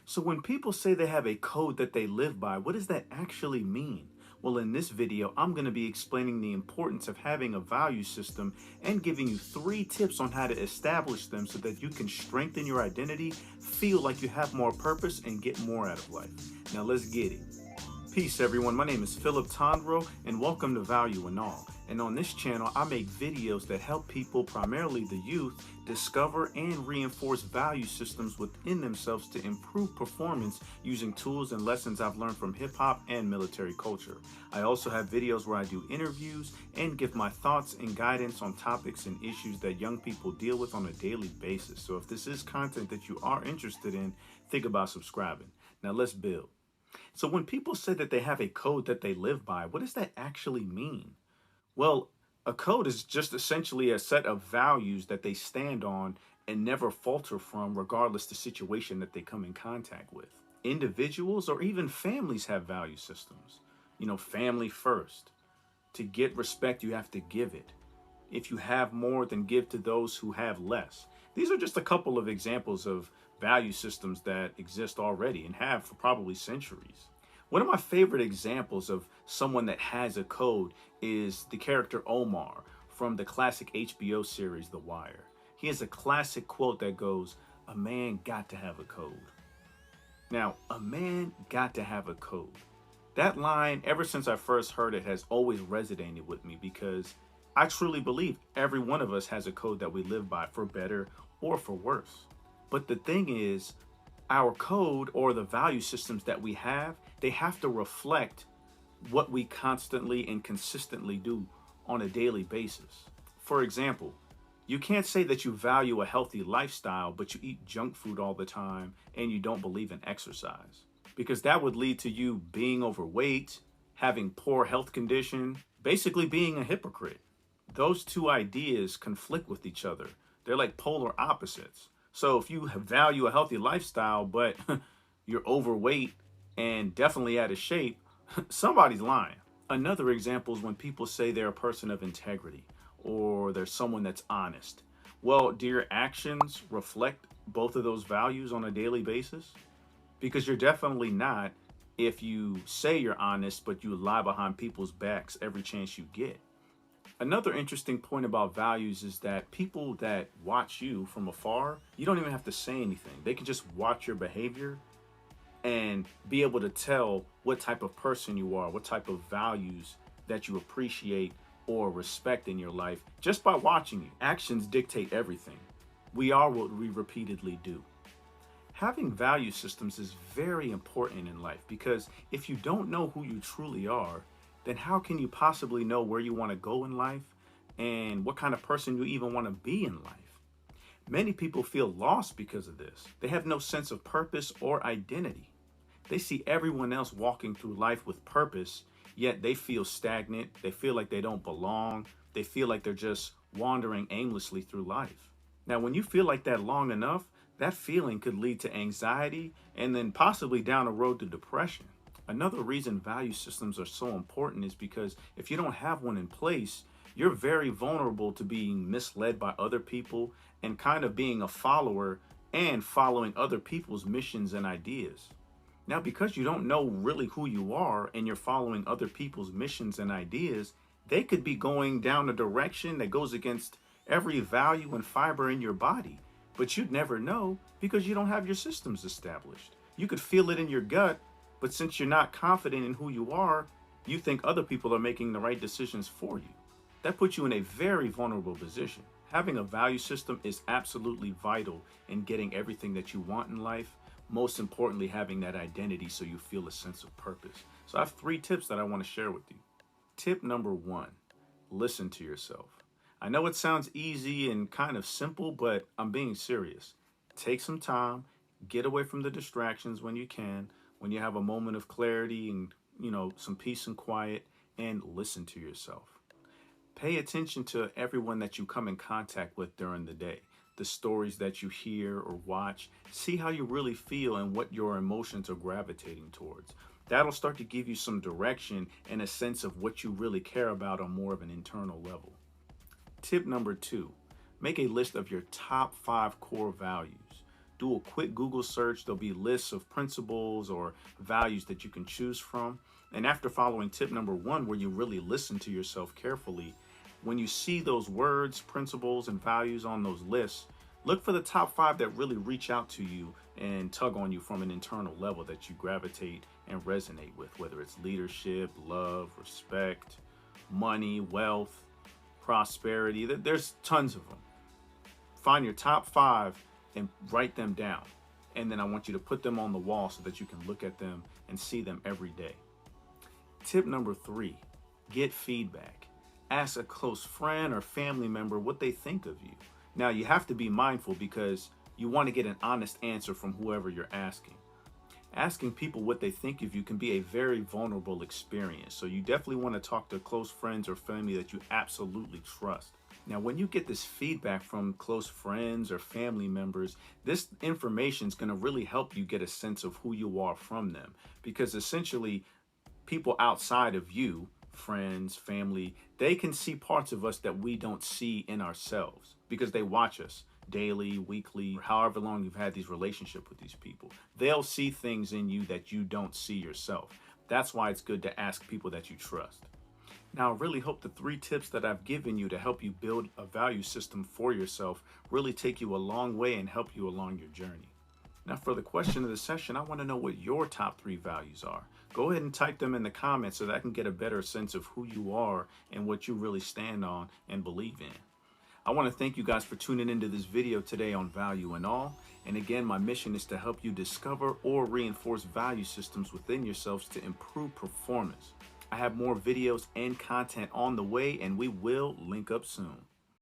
So when people say they have a code that they live by, what does that actually mean? Well, in this video, I'm going to be explaining the importance of having a value system and giving you 3 tips on how to establish them so that you can strengthen your identity, feel like you have more purpose, and get more out of life. Now let's get it. Peace everyone, my name is Philippe Tondereau and welcome to Value and All. And on this channel, I make videos that help people, primarily the youth, discover and reinforce value systems within themselves to improve performance using tools and lessons I've learned from hip hop and military culture. I also have videos where I do interviews and give my thoughts and guidance on topics and issues that young people deal with on a daily basis. So if this is content that you are interested in, think about subscribing. Now let's build. So when people say that they have a code that they live by, what does that actually mean? Well, a code is just essentially a set of values that they stand on and never falter from regardless the situation that they come in contact with. Individuals or even families have value systems. Family first. To get respect, you have to give it. If you have more, then give to those who have less. These are just a couple of examples of value systems that exist already and have for probably centuries. One of my favorite examples of someone that has a code is the character Omar from the classic HBO series The Wire. He has a classic quote that goes, "A man got to have a code." Now, a man got to have a code. That line, ever since I first heard it, has always resonated with me because I truly believe every one of us has a code that we live by, for better or for worse. But the thing is, our code or the value systems that we have, they have to reflect what we constantly and consistently do on a daily basis. For example, you can't say that you value a healthy lifestyle, but you eat junk food all the time and you don't believe in exercise, because that would lead to you being overweight, having poor health condition, basically being a hypocrite. Those two ideas conflict with each other. They're like polar opposites. So if you value a healthy lifestyle, but you're overweight and definitely out of shape, somebody's lying. Another example is when people say they're a person of integrity or they're someone that's honest. Well, do your actions reflect both of those values on a daily basis? Because you're definitely not if you say you're honest, but you lie behind people's backs every chance you get. Another interesting point about values is that people that watch you from afar, you don't even have to say anything. They can just watch your behavior and be able to tell what type of person you are, what type of values that you appreciate or respect in your life just by watching you. Actions dictate everything. We are what we repeatedly do. Having value systems is very important in life because if you don't know who you truly are, then how can you possibly know where you want to go in life and what kind of person you even want to be in life? Many people feel lost because of this. They have no sense of purpose or identity. They see everyone else walking through life with purpose, yet they feel stagnant. They feel like they don't belong. They feel like they're just wandering aimlessly through life. Now, when you feel like that long enough, that feeling could lead to anxiety and then possibly down the road to depression. Another reason value systems are so important is because if you don't have one in place, you're very vulnerable to being misled by other people and kind of being a follower and following other people's missions and ideas. Now, because you don't know really who you are and you're following other people's missions and ideas, they could be going down a direction that goes against every value and fiber in your body. But you'd never know because you don't have your systems established. You could feel it in your gut, but since you're not confident in who you are, you think other people are making the right decisions for you. That puts you in a very vulnerable position. Having a value system is absolutely vital in getting everything that you want in life. Most importantly, having that identity so you feel a sense of purpose. So I have 3 tips that I want to share with you. Tip number 1, listen to yourself. I know it sounds easy and kind of simple, but I'm being serious. Take some time, get away from the distractions when you can, when you have a moment of clarity and, some peace and quiet, and listen to yourself. Pay attention to everyone that you come in contact with during the day, the stories that you hear or watch. See how you really feel and what your emotions are gravitating towards. That'll start to give you some direction and a sense of what you really care about on more of an internal level. Tip number 2, make a list of your top 5 core values. Do a quick Google search. There'll be lists of principles or values that you can choose from. And after following tip number 1, where you really listen to yourself carefully, when you see those words, principles, and values on those lists, look for the top 5 that really reach out to you and tug on you from an internal level that you gravitate and resonate with, whether it's leadership, love, respect, money, wealth, prosperity. There's tons of them. Find your top 5 and write them down. And then I want you to put them on the wall so that you can look at them and see them every day. Tip number 3, get feedback. Ask a close friend or family member what they think of you. Now, you have to be mindful because you want to get an honest answer from whoever you're asking. Asking people what they think of you can be a very vulnerable experience. So you definitely want to talk to close friends or family that you absolutely trust. Now, when you get this feedback from close friends or family members, this information is going to really help you get a sense of who you are from them. Because essentially, people outside of you, friends, family, they can see parts of us that we don't see in ourselves because they watch us daily, weekly, however long you've had these relationships with these people. They'll see things in you that you don't see yourself. That's why it's good to ask people that you trust. Now, I really hope the 3 tips that I've given you to help you build a value system for yourself really take you a long way and help you along your journey. Now, for the question of the session, I want to know what your top 3 values are. Go ahead and type them in the comments so that I can get a better sense of who you are and what you really stand on and believe in. I want to thank you guys for tuning into this video today on Value in All. And again, my mission is to help you discover or reinforce value systems within yourselves to improve performance. I have more videos and content on the way, and we will link up soon.